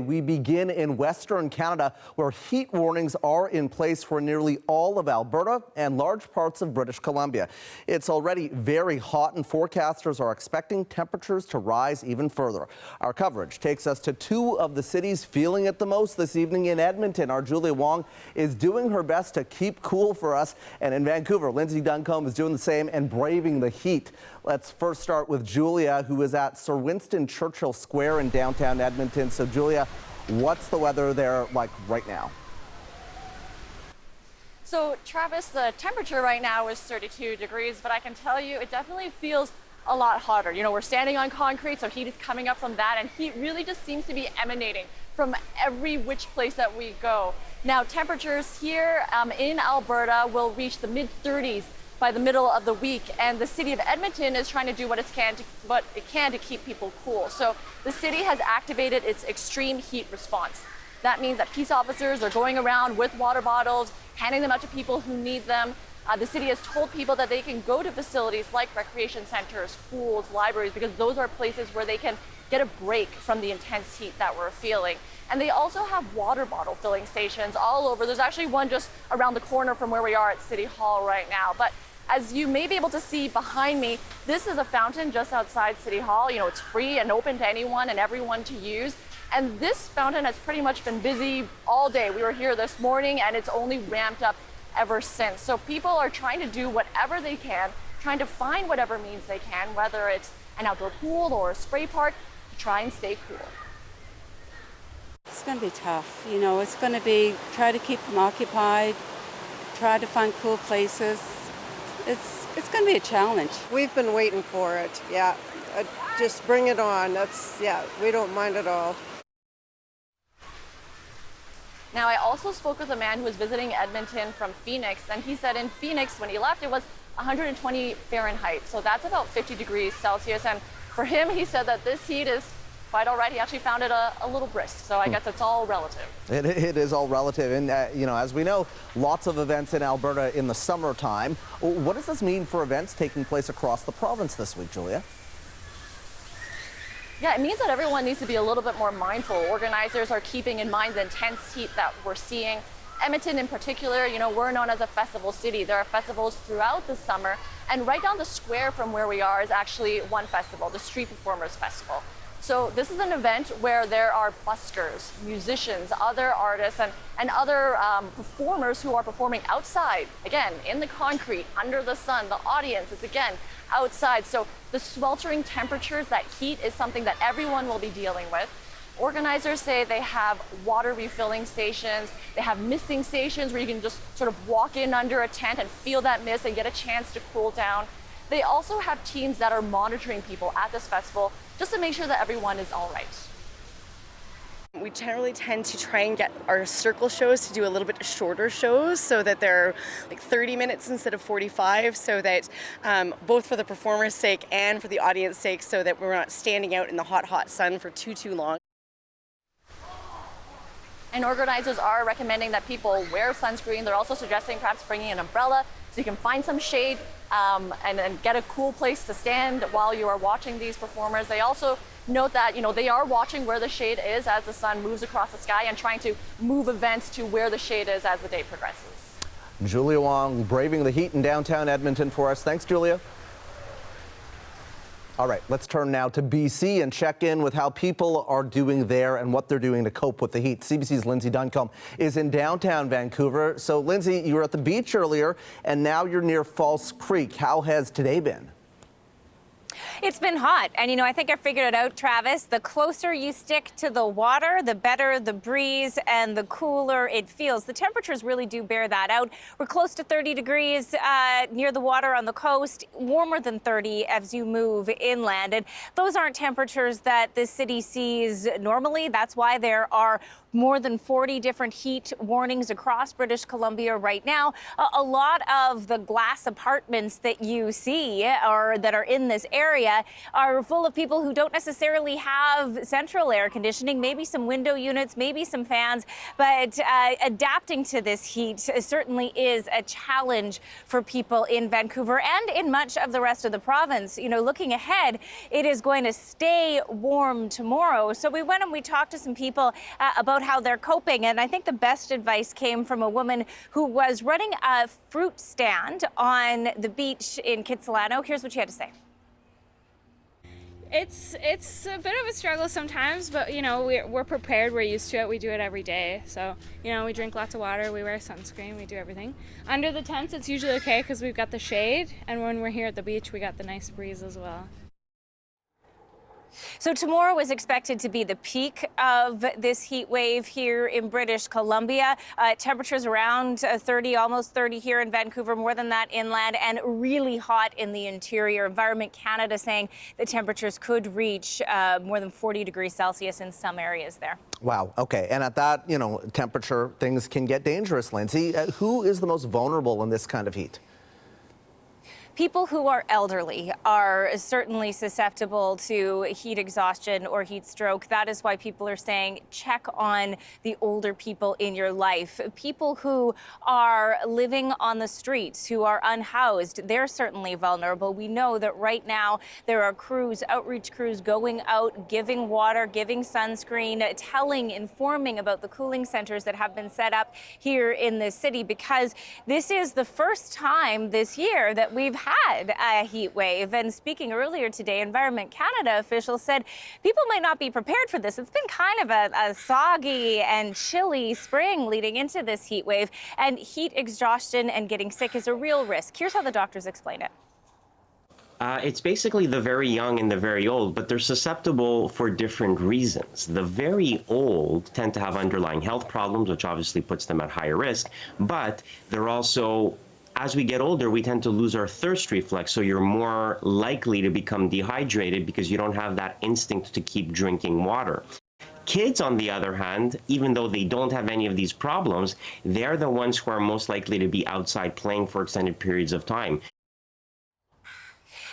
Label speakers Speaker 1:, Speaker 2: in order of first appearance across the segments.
Speaker 1: We begin in Western Canada, where heat warnings are in place for nearly all of Alberta and large parts of British Columbia. It's already very hot, and forecasters are expecting temperatures to rise even further. Our coverage takes us to two of the cities feeling it the most this evening. In Edmonton, our Julia Wong is doing her best to keep cool for us. And in Vancouver, Lindsay Duncombe is doing the same and braving the heat. Let's first start with Julia, who is at Sir Winston Churchill Square in downtown Edmonton. So, Julia, what's the weather there like right now?
Speaker 2: So, Travis, the temperature right now is 32 degrees, but I can tell you it definitely feels a lot hotter. You know, we're standing on concrete, so heat is coming up from that, and heat really just seems to be emanating from every which place that we go. Now, temperatures here in Alberta will reach the mid-30s by the middle of the week, and the city of Edmonton is trying to do what it can to keep people cool. So the city has activated its extreme heat response. That means that peace officers are going around with water bottles, handing them out to people who need them. The city has told people that they can go to facilities like recreation centers, schools, libraries, because those are places where they can get a break from the intense heat that we're feeling. And they also have water bottle filling stations all over. There's actually one just around the corner from where we are at City Hall right now. But as you may be able to see behind me, this is a fountain just outside City Hall. You know, it's free and open to anyone and everyone to use. And this fountain has pretty much been busy all day. We were here this morning and it's only ramped up ever since. So people are trying to do whatever they can, trying to find whatever means they can, whether it's an outdoor pool or a spray park, to try and stay cool.
Speaker 3: It's going to be tough. You know, it's going to be try to keep them occupied, try to find cool places. It's going to be a challenge.
Speaker 4: We've been waiting for it. Yeah, just bring it on. We don't mind at all.
Speaker 2: Now, I also spoke with a man who was visiting Edmonton from Phoenix, and he said in Phoenix, when he left, it was 120 Fahrenheit. So that's about 50 degrees Celsius. And for him, he said that this heat is quite all right. He actually found it a little brisk. So I guess it's all relative.
Speaker 1: It is all relative. And, you know, as we know, lots of events in Alberta in the summertime. What does this mean for events taking place across the province this week, Julia?
Speaker 2: Yeah, it means that everyone needs to be a little bit more mindful. Organizers are keeping in mind the intense heat that we're seeing. Edmonton in particular, you know, we're known as a festival city. There are festivals throughout the summer. And right down the square from where we are is actually one festival, the Street Performers Festival. So this is an event where there are buskers, musicians, other artists, and other performers who are performing outside, again, in the concrete, under the sun. The audience is, again, outside. So the sweltering temperatures, that heat is something that everyone will be dealing with. Organizers say they have water refilling stations, they have misting stations where you can just sort of walk in under a tent and feel that mist and get a chance to cool down. They also have teams that are monitoring people at this festival just to make sure that everyone is all right.
Speaker 5: We generally tend to try and get our circle shows to do a little bit shorter shows so that they're like 30 minutes instead of 45, so that both for the performer's sake and for the audience sake, so that we're not standing out in the hot sun for too long.
Speaker 2: And organizers are recommending that people wear sunscreen. They're also suggesting perhaps bringing an umbrella so you can find some shade and get a cool place to stand while you are watching these performers. They also note that, you know, they are watching where the shade is as the sun moves across the sky and trying to move events to where the shade is as the day progresses.
Speaker 1: Julia Wong braving the heat in downtown Edmonton for us. Thanks, Julia. All right, let's turn now to BC and check in with how people are doing there and what they're doing to cope with the heat. CBC's Lindsay Duncombe is in downtown Vancouver. So, Lindsay, you were at the beach earlier, and now you're near False Creek. How has today been?
Speaker 6: It's been hot, and you know, I think I figured it out, Travis. The closer you stick to the water, the better the breeze and the cooler it feels. The temperatures really do bear that out. We're close to 30 degrees near the water on the coast, warmer than 30 as you move inland. And those aren't temperatures that the city sees normally. That's why there are more than 40 different heat warnings across British Columbia right now. A lot of the glass apartments that you see or that are in this area area are full of people who don't necessarily have central air conditioning, maybe some window units, maybe some fans, but adapting to this heat certainly is a challenge for people in Vancouver and in much of the rest of the province. You know, looking ahead, it is going to stay warm tomorrow. So we went and we talked to some people about how they're coping, and I think the best advice came from a woman who was running a fruit stand on the beach in Kitsilano. Here's what she had to say.
Speaker 7: It's a bit of a struggle sometimes, but you know, we're prepared, we're used to it, we do it every day. So, you know, we drink lots of water, we wear sunscreen, we do everything. Under the tents, it's usually okay because we've got the shade, and when we're here at the beach, we got the nice breeze as well.
Speaker 6: So tomorrow is expected to be the peak of this heat wave here in British Columbia. Temperatures around 30, almost 30 here in Vancouver, more than that inland, and really hot in the interior. Environment Canada saying the temperatures could reach more than 40 degrees Celsius in some areas there. Wow.
Speaker 1: Okay. And at that, you know, temperature, things can get dangerous, Lindsay. Who is the most vulnerable in this kind of heat?
Speaker 6: People who are elderly are certainly susceptible to heat exhaustion or heat stroke. That is why people are saying check on the older people in your life. People who are living on the streets, who are unhoused, they're certainly vulnerable. We know that right now there are crews, outreach crews going out, giving water, giving sunscreen, informing about the cooling centers that have been set up here in the city, because this is the first time this year that we've had a heat wave. And speaking earlier today, Environment Canada officials said people might not be prepared for this. It's been kind of a soggy and chilly spring leading into this heat wave, and heat exhaustion and getting sick is a real risk. Here's how the doctors explain it.
Speaker 8: It's basically the very young and the very old, but they're susceptible for different reasons. The very old tend to have underlying health problems, which obviously puts them at higher risk, but they're also, as we get older, we tend to lose our thirst reflex, so you're more likely to become dehydrated because you don't have that instinct to keep drinking water. Kids, on the other hand, even though they don't have any of these problems, they're the ones who are most likely to be outside playing for extended periods of time.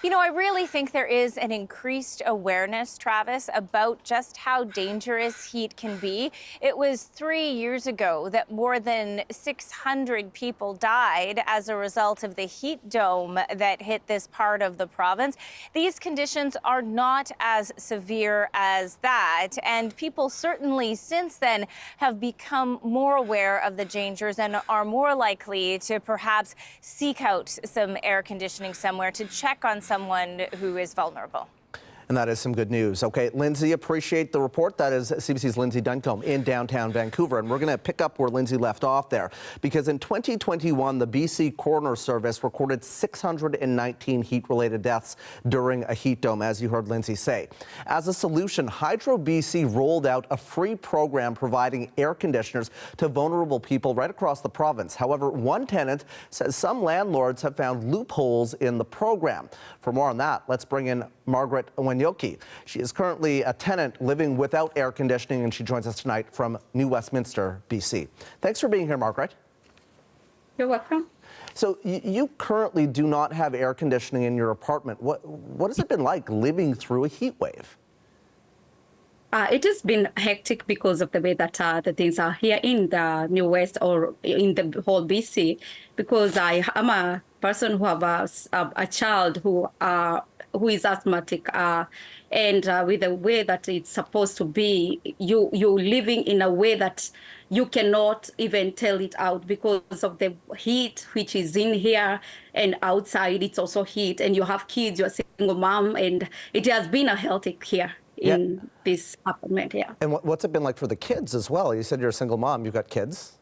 Speaker 6: You know, I really think there is an increased awareness, Travis, about just how dangerous heat can be. It was 3 years ago that more than 600 people died as a result of the heat dome that hit this part of the province. These conditions are not as severe as that, and people certainly since then have become more aware of the dangers and are more likely to perhaps seek out some air conditioning somewhere to check on someone who is vulnerable.
Speaker 1: And that is some good news. Okay, Lindsay, appreciate the report. That is CBC's Lindsay Duncombe in downtown Vancouver. And we're going to pick up where Lindsay left off there, because in 2021, the BC Coroner Service recorded 619 heat-related deaths during a heat dome, as you heard Lindsay say. As a solution, Hydro BC rolled out a free program providing air conditioners to vulnerable people right across the province. However, one tenant says some landlords have found loopholes in the program. For more on that, let's bring in Margaret Wanyoike. She is currently a tenant living without air conditioning, and she joins us tonight from New Westminster, BC. Thanks for being here, Margaret.
Speaker 9: You're welcome.
Speaker 1: So you currently do not have air conditioning in your apartment. What has it been like living through a heat wave?
Speaker 9: It has been hectic because of the way that the things are here in the New West or in the whole BC, because I am a person who has a child who is asthmatic, and with the way that it's supposed to be, you're living in a way that you cannot even tell it out because of the heat which is in here, and outside it's also heat, and you have kids, you're a single mom, and it has been a hectic here in this apartment.
Speaker 1: And what's it been like for the kids as well? You said you're a single mom, you've got kids?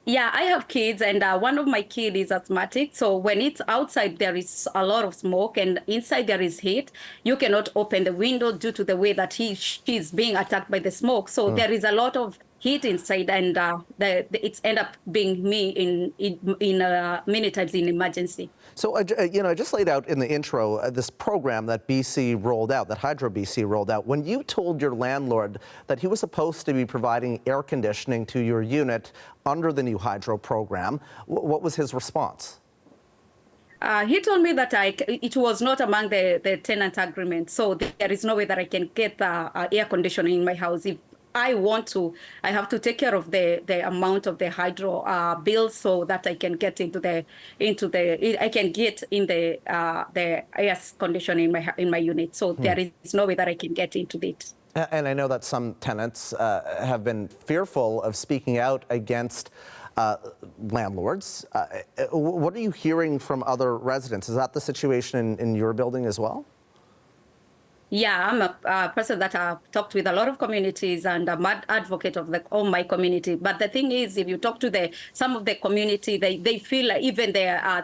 Speaker 9: Yeah, I have kids, and one of my kids is asthmatic. So when it's outside, there is a lot of smoke, and inside there is heat. You cannot open the window due to the way that she's being attacked by the smoke. So there is a lot of heat inside, and it's end up being me in many times in emergency.
Speaker 1: So, I just laid out in the intro this program that BC rolled out, that Hydro BC rolled out. When you told your landlord that he was supposed to be providing air conditioning to your unit under the new Hydro program, what was his response?
Speaker 9: He told me that it was not among the tenant agreement, so there is no way that I can get air conditioning in my house. If I want to, I have to take care of the amount of the hydro bill so that I can get I can get in the air conditioning in my unit. So there is no way that I can get into it.
Speaker 1: And I know that some tenants have been fearful of speaking out against landlords. What are you hearing from other residents? Is that the situation in your building as well?
Speaker 9: Yeah, I'm a person that talked with a lot of communities, and I'm an advocate of all my community. But the thing is, if you talk to some of the community, they feel like even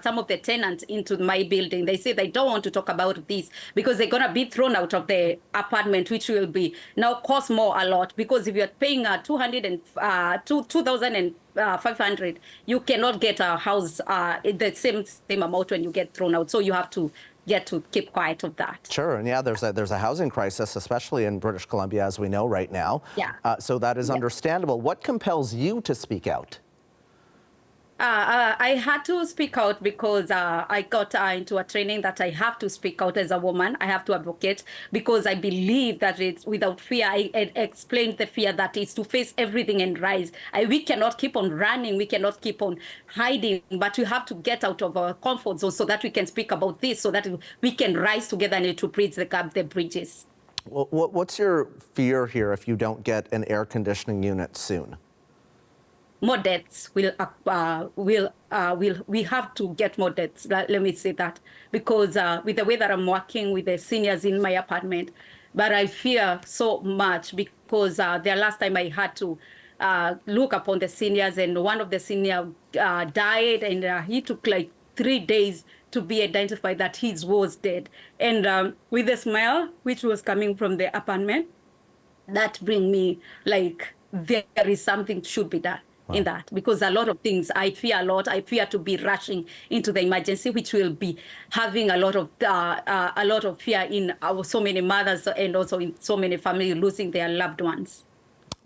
Speaker 9: some of the tenants into my building, they say they don't want to talk about this because they're gonna be thrown out of the apartment, which will be now cost more a lot. Because if you're paying 2,500, you cannot get a house in the same amount when you get thrown out. So you have to get to keep quiet of that.
Speaker 1: Sure, and yeah, there's a housing crisis, especially in British Columbia, as we know right now.
Speaker 9: Yeah.
Speaker 1: So that is understandable. What compels you to speak out?
Speaker 9: I had to speak out because I got into a training that I have to speak out as a woman. I have to advocate because I believe that it's without fear. I explained the fear that is to face everything and rise. We cannot keep on running. We cannot keep on hiding, but we have to get out of our comfort zone so that we can speak about this, so that we can rise together and to bridge the bridges.
Speaker 1: Well, what's your fear here if you don't get an air conditioning unit soon?
Speaker 9: More deaths we have to get more deaths. Let me say that, because with the way that I'm working with the seniors in my apartment, but I fear so much because the last time I had to look upon the seniors, and one of the senior died, and he took like 3 days to be identified that he was dead. And with the smell which was coming from the apartment, that bring me like there is something should be done. Wow. In that, because a lot of things I fear a lot. I fear to be rushing into the emergency, which will be having a lot of fear in so many mothers and also in so many families losing their loved ones.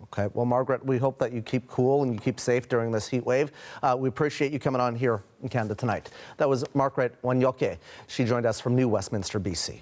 Speaker 1: Okay, well, Margaret, we hope that you keep cool and you keep safe during this heat wave. We appreciate you coming on here in Canada Tonight. That was Margaret Wanyoike. She joined us from New Westminster, BC.